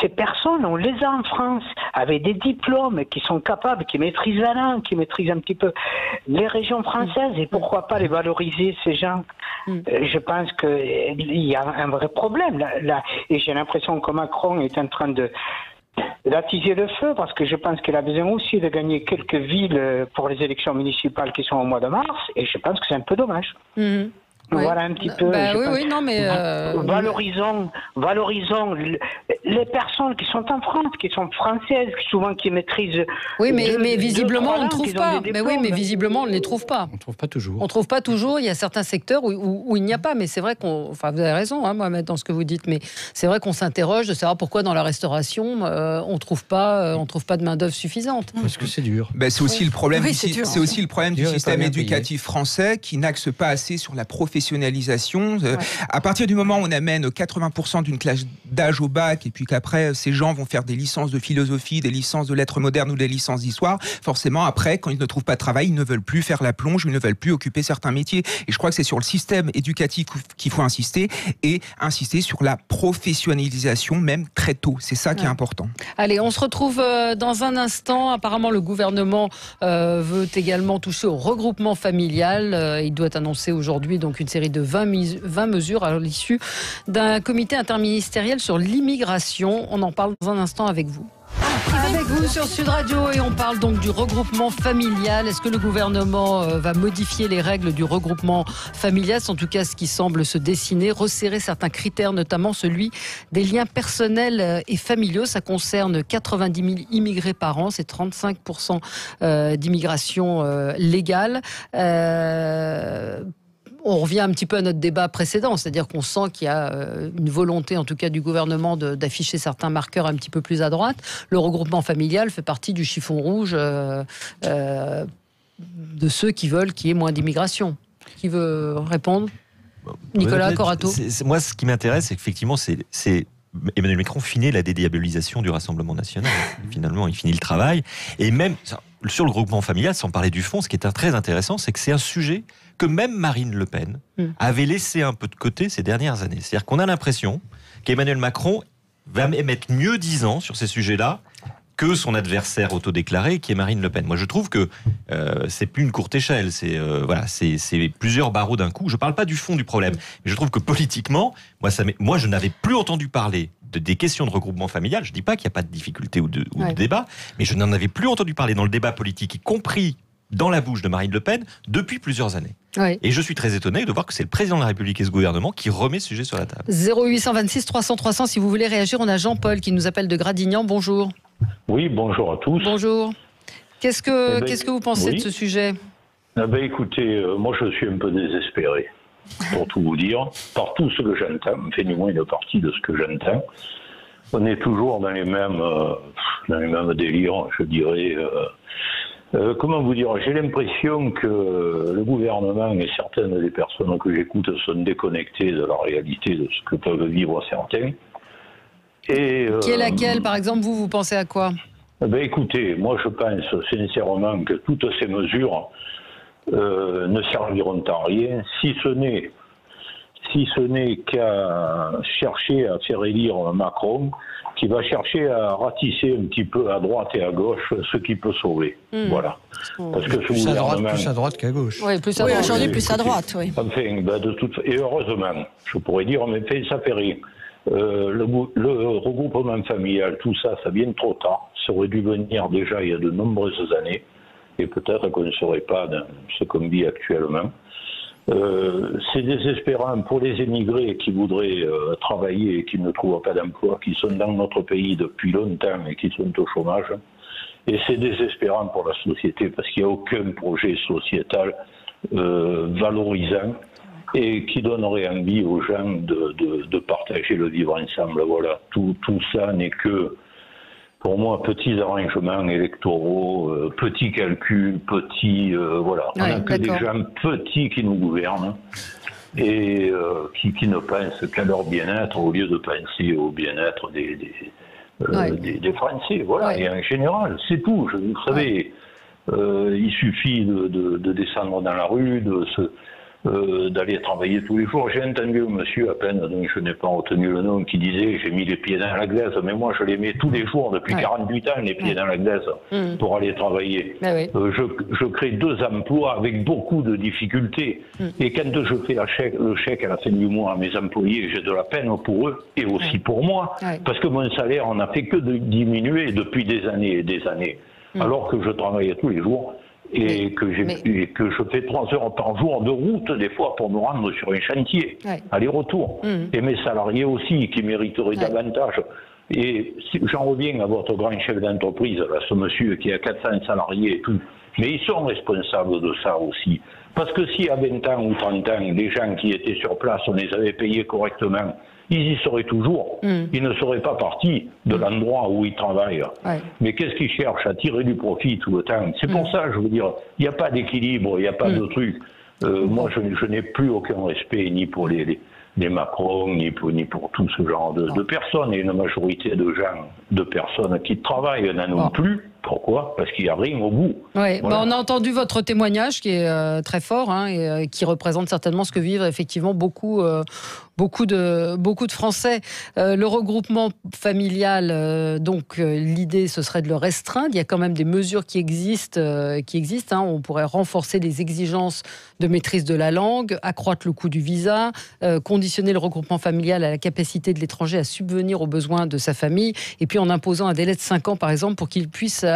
Ces personnes, on les a en France avec des diplômes qui sont capables, qui maîtrisent la langue, qui maîtrisent un petit peu les régions françaises, et pourquoi pas les valoriser, ces gens. Je pense qu'il y a un vrai problème là. Et j'ai l'impression que Macron est en train d'attiser le feu, parce que je pense qu'il a besoin aussi de gagner quelques villes pour les élections municipales qui sont au mois de mars, et je pense que c'est un peu dommage. Voilà un petit peu. Valorisons les personnes qui sont en France, qui sont françaises, souvent qui maîtrisent. Oui, mais visiblement on ne trouve pas. Mais oui, mais visiblement on ne les trouve pas. On ne trouve pas toujours. On ne trouve pas toujours. Il y a certains secteurs où il n'y a pas. Mais c'est vrai vous avez raison, Mohamed, dans ce que vous dites. Mais c'est vrai qu'on s'interroge de savoir pourquoi dans la restauration on ne trouve pas de main d'œuvre suffisante. Parce que c'est dur. C'est aussi le problème. C'est aussi le problème du système éducatif français qui n'axe pas assez sur la professionnalisation. À partir du moment où on amène 80% d'une classe d'âge au bac, et puis qu'après ces gens vont faire des licences de philosophie, des licences de lettres modernes ou des licences d'histoire, forcément après, quand ils ne trouvent pas de travail, ils ne veulent plus faire la plonge, ils ne veulent plus occuper certains métiers. Et je crois que c'est sur le système éducatif qu'il faut insister, et insister sur la professionnalisation même très tôt. C'est ça qui est important. Allez, on se retrouve dans un instant. Apparemment, le gouvernement veut également toucher au regroupement familial. Il doit annoncer aujourd'hui donc une série de 20 mesures à l'issue d'un comité interministériel sur l'immigration. On en parle dans un instant avec vous. Avec vous sur Sud Radio, et on parle donc du regroupement familial. Est-ce que le gouvernement va modifier les règles du regroupement familial? C'est en tout cas ce qui semble se dessiner, resserrer certains critères, notamment celui des liens personnels et familiaux. Ça concerne 90 000 immigrés par an, c'est 35% d'immigration légale. On revient un petit peu à notre débat précédent, c'est-à-dire qu'on sent qu'il y a une volonté, en tout cas du gouvernement, d'afficher certains marqueurs un petit peu plus à droite. Le regroupement familial fait partie du chiffon rouge de ceux qui veulent qu'il y ait moins d'immigration. Qui veut répondre? Nicolas Corato. Moi, ce qui m'intéresse, c'est qu'effectivement, c'est Emmanuel Macron finit la dédiabolisation du Rassemblement national. Finalement, il finit le travail. Et même sur le regroupement familial, sans parler du fond, ce qui est très intéressant, c'est que c'est un sujet que même Marine Le Pen avait laissé un peu de côté ces dernières années. C'est-à-dire qu'on a l'impression qu'Emmanuel Macron va mettre mieux 10 ans sur ces sujets-là que son adversaire autodéclaré, qui est Marine Le Pen. Moi, je trouve que c'est plus une courte échelle, c'est plusieurs barreaux d'un coup. Je ne parle pas du fond du problème, mais je trouve que politiquement, moi je n'avais plus entendu parler des questions de regroupement familial. Je ne dis pas qu'il n'y a pas de difficulté ou de débat, mais je n'en avais plus entendu parler dans le débat politique, y compris dans la bouche de Marine Le Pen, depuis plusieurs années. Oui. Et je suis très étonné de voir que c'est le président de la République et ce gouvernement qui remet ce sujet sur la table. 0826 300 300, si vous voulez réagir, on a Jean-Paul qui nous appelle de Gradignan. Bonjour. Oui, bonjour à tous. Bonjour. Qu'est-ce que vous pensez de ce sujet? Écoutez, moi je suis un peu désespéré, pour tout vous dire, par tout ce que j'entends, enfin du moins une partie de ce que j'entends. On est toujours dans les mêmes délires, je dirais. Comment vous dire, j'ai l'impression que le gouvernement et certaines des personnes que j'écoute sont déconnectées de la réalité de ce que peuvent vivre certains. Et, qui est laquelle, par exemple, vous pensez à quoi? Écoutez, moi je pense sincèrement que toutes ces mesures ne serviront à rien, si ce n'est qu'à chercher à faire élire Macron, qui va chercher à ratisser un petit peu à droite et à gauche ce qui peut sauver. Voilà. Parce que ce gouvernement... Plus à droite qu'à gauche. Oui, plus à droite. Aujourd'hui, plus à droite, oui. Enfin, et heureusement, je pourrais dire, mais ça fait rien. Le regroupement familial, tout ça, ça vient trop tard. Ça aurait dû venir déjà il y a de nombreuses années. Et peut-être qu'on ne serait pas dans ce qu'on vit actuellement. C'est désespérant pour les émigrés qui voudraient travailler et qui ne trouvent pas d'emploi, qui sont dans notre pays depuis longtemps et qui sont au chômage. Et c'est désespérant pour la société parce qu'il n'y a aucun projet sociétal valorisant et qui donnerait envie aux gens de partager le vivre ensemble. Voilà, tout ça n'est que, pour moi, petits arrangements électoraux, petits calculs, voilà. On n'a que des gens petits qui nous gouvernent et qui ne pensent qu'à leur bien-être au lieu de penser au bien-être des Français. Voilà, et en général, c'est tout. Vous savez, il suffit de descendre dans la rue, d'aller travailler tous les jours. J'ai entendu un monsieur à peine, dont je n'ai pas retenu le nom, qui disait « j'ai mis les pieds dans la glaise ». Mais moi, je les mets tous les jours, depuis 48 ans, les pieds dans la glaise, pour aller travailler. Je crée 2 emplois avec beaucoup de difficultés. Et quand je fais le chèque à la fin du mois à mes employés, j'ai de la peine pour eux et aussi pour moi. Parce que mon salaire n'a fait que de diminuer depuis des années et des années. Alors que je travaille tous les jours. Et que je fais 3 heures par jour de route, des fois, pour me rendre sur un chantier, aller-retour. Et mes salariés aussi, qui mériteraient davantage. Et j'en reviens à votre grand chef d'entreprise, là, ce monsieur qui a 400 salariés et tout. Mais ils sont responsables de ça aussi. Parce que si à 20 ans ou 30 ans, les gens qui étaient sur place, on les avait payés correctement, ils y seraient toujours. Ils ne seraient pas partis de l'endroit où ils travaillent. Mais qu'est-ce qu'ils cherchent? À tirer du profit tout le temps. C'est pour ça, je veux dire, il n'y a pas d'équilibre, il n'y a pas de truc. Moi, je n'ai plus aucun respect ni pour les Macron, ni pour tout ce genre de personnes. Et une majorité de personnes qui travaillent n'en ont plus. Pourquoi? Parce qu'il n'y a rien au bout. Ouais, voilà. On a entendu votre témoignage qui est très fort et qui représente certainement ce que vivent effectivement beaucoup de Français. Le regroupement familial, donc l'idée ce serait de le restreindre. Il y a quand même des mesures qui existent. On pourrait renforcer les exigences de maîtrise de la langue, accroître le coût du visa, conditionner le regroupement familial à la capacité de l'étranger à subvenir aux besoins de sa famille, et puis en imposant un délai de 5 ans par exemple pour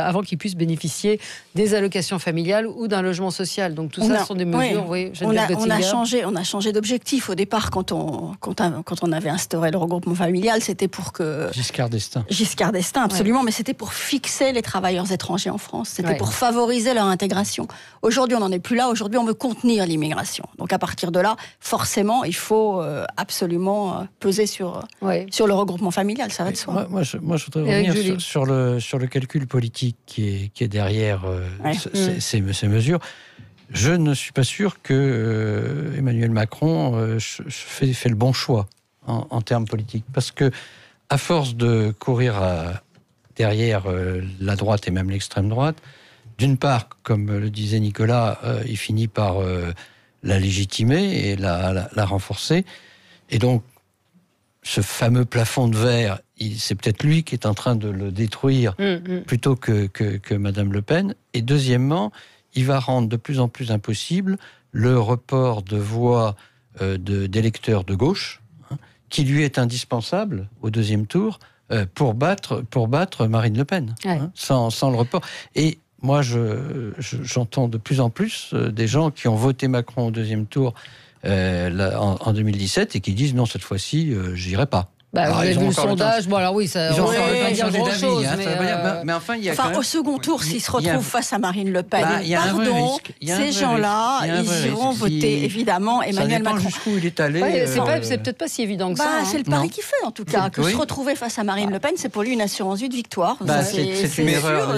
avant qu'il puisse bénéficier des allocations familiales ou d'un logement social. Donc tout ça, ce sont des mesures. On a changé d'objectif au départ quand on avait instauré le regroupement familial, c'était pour que... Giscard d'Estaing, absolument, mais c'était pour fixer les travailleurs étrangers en France. C'était pour favoriser leur intégration. Aujourd'hui, on n'en est plus là. Aujourd'hui, on veut contenir l'immigration. Donc à partir de là, forcément, il faut absolument peser sur le regroupement familial, ça va de soi. Moi, je voudrais revenir sur le calcul politique qui est derrière ces mesures. Je ne suis pas sûr que Emmanuel Macron fait le bon choix en termes politiques. Parce que, à force de courir derrière la droite et même l'extrême droite, d'une part, comme le disait Nicolas, il finit par la légitimer et la renforcer. Et donc, ce fameux plafond de verre, c'est peut-être lui qui est en train de le détruire plutôt que Madame Le Pen. Et deuxièmement, il va rendre de plus en plus impossible le report de voix d'électeurs de gauche, qui lui est indispensable au deuxième tour pour battre Marine Le Pen, sans le report. Et moi, j'entends de plus en plus des gens qui ont voté Macron au deuxième tour en 2017 et qui disent non, cette fois-ci, j'irai pas. Vous avez vu le sondage, bon alors oui, ça ne veut pas dire grand-chose. Mais enfin, il y a quand même... au second tour, s'ils se retrouvent face à Marine Le Pen, ces gens-là, ils iront voter évidemment Emmanuel Macron. Jusqu'où il est allé. C'est peut-être pas si évident que ça. C'est le pari qu'il fait en tout cas. Que se retrouver face à Marine Le Pen, c'est pour lui une assurance de victoire. C'est une erreur.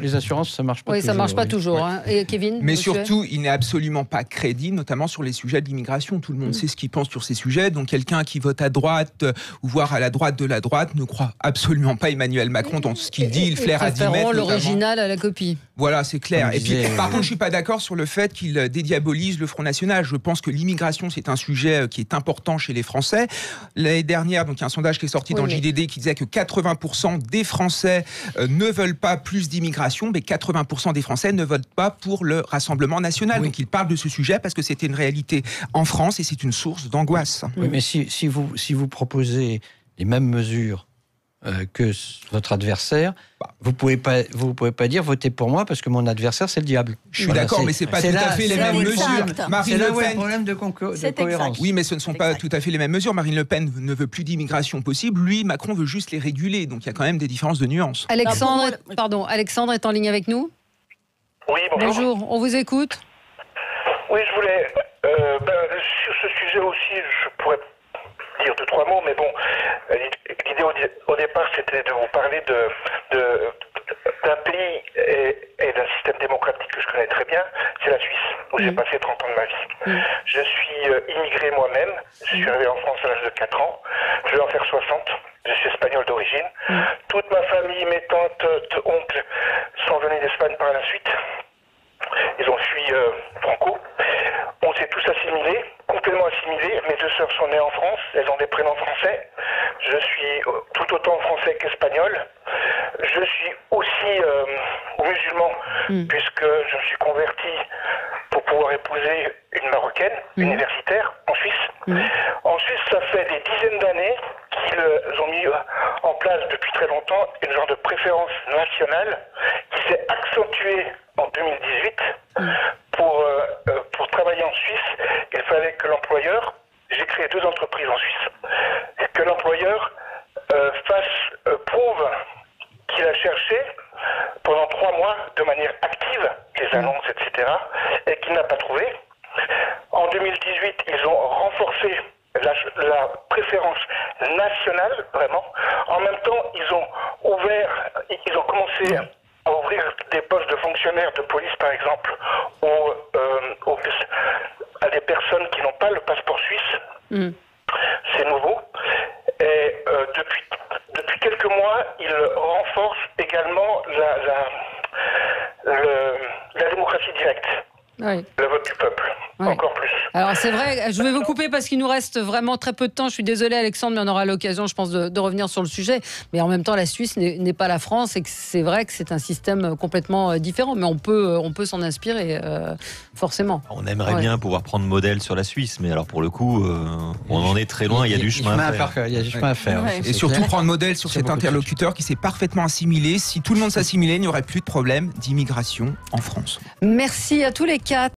Les assurances, ça marche pas toujours. Oui, ça marche pas toujours. Et Kevin? Mais surtout, il n'est absolument pas crédible, notamment sur les sujets de l'immigration. Tout le monde sait ce qu'il pense sur ces sujets. Donc quelqu'un qui vote à droite ou voire à la droite de la droite, ne croient absolument pas Emmanuel Macron dans ce qu'il dit. Il flaire à 10 mètres. L'original à la copie. Voilà, c'est clair. Et puis, par contre, je suis pas d'accord sur le fait qu'il dédiabolise le Front National. Je pense que l'immigration, c'est un sujet qui est important chez les Français. L'année dernière, donc, il y a un sondage qui est sorti dans le JDD qui disait que 80% des Français ne veulent pas plus d'immigration, mais 80% des Français ne votent pas pour le Rassemblement national. Donc, il parle de ce sujet parce que c'était une réalité en France et c'est une source d'angoisse. Oui, mais si vous proposez les mêmes mesures que votre adversaire, vous pouvez pas dire votez pour moi parce que mon adversaire c'est le diable. Je suis d'accord, mais c'est pas tout à fait les mêmes mesures. Marine Le Pen, problème de cohérence. Oui, mais ce ne sont pas tout à fait les mêmes mesures. Marine Le Pen ne veut plus d'immigration possible. Lui, Macron veut juste les réguler. Donc il y a quand même des différences de nuances. Alexandre est en ligne avec nous. Oui, bonjour. Bonjour, on vous écoute. Oui, je voulais sur ce sujet aussi, je pourrais dire 2-3 mots, mais bon, l'idée au départ, c'était de vous parler d'un pays et d'un système démocratique que je connais très bien, c'est la Suisse, où j'ai passé 30 ans de ma vie. Je suis immigré moi-même, je suis arrivé en France à l'âge de 4 ans, je vais en faire 60, je suis espagnol d'origine. Toute ma famille, mes tantes, oncles sont venus d'Espagne par la suite. Ils ont fui Franco. On s'est tous assimilés, complètement assimilés. Mes 2 sœurs sont nées en France, elles ont des prénoms français. Je suis tout autant français qu'espagnol. Je suis aussi musulman, puisque je me suis converti pour pouvoir épouser une Marocaine, universitaire, en Suisse. En Suisse, ça fait des dizaines d'années qu'ils ont mis en place depuis très longtemps une genre de préférence nationale qui s'est accentuée en 2018. Pour travailler en Suisse, il fallait que l'employeur, j'ai créé 2 entreprises en Suisse, que l'employeur prouve qu'il a cherché pendant 3 mois de manière active les annonces, etc., et qu'il n'a pas trouvé. En 2018, ils ont renforcé la préférence nationale, vraiment. En même temps, ils ont commencé à ouvrir des postes de fonctionnaires de police, par exemple, à des personnes qui n'ont pas le passeport suisse. C'est nouveau. Et depuis quelques mois, ils renforcent également la démocratie directe. Oui. Le vote du peuple, encore plus. Alors c'est vrai, je vais vous couper parce qu'il nous reste vraiment très peu de temps. Je suis désolée Alexandre, mais on aura l'occasion, je pense, de revenir sur le sujet. Mais en même temps, la Suisse n'est pas la France et que c'est vrai que c'est un système complètement différent. Mais on peut s'en inspirer, forcément. On aimerait bien pouvoir prendre modèle sur la Suisse, mais alors pour le coup, on en est très loin, il y a du chemin à faire. Il y a du chemin à faire. Et surtout prendre modèle sur cet interlocuteur qui s'est parfaitement assimilé. Si tout le monde s'assimilait, il n'y aurait plus de problème d'immigration en France. Merci à tous les 4.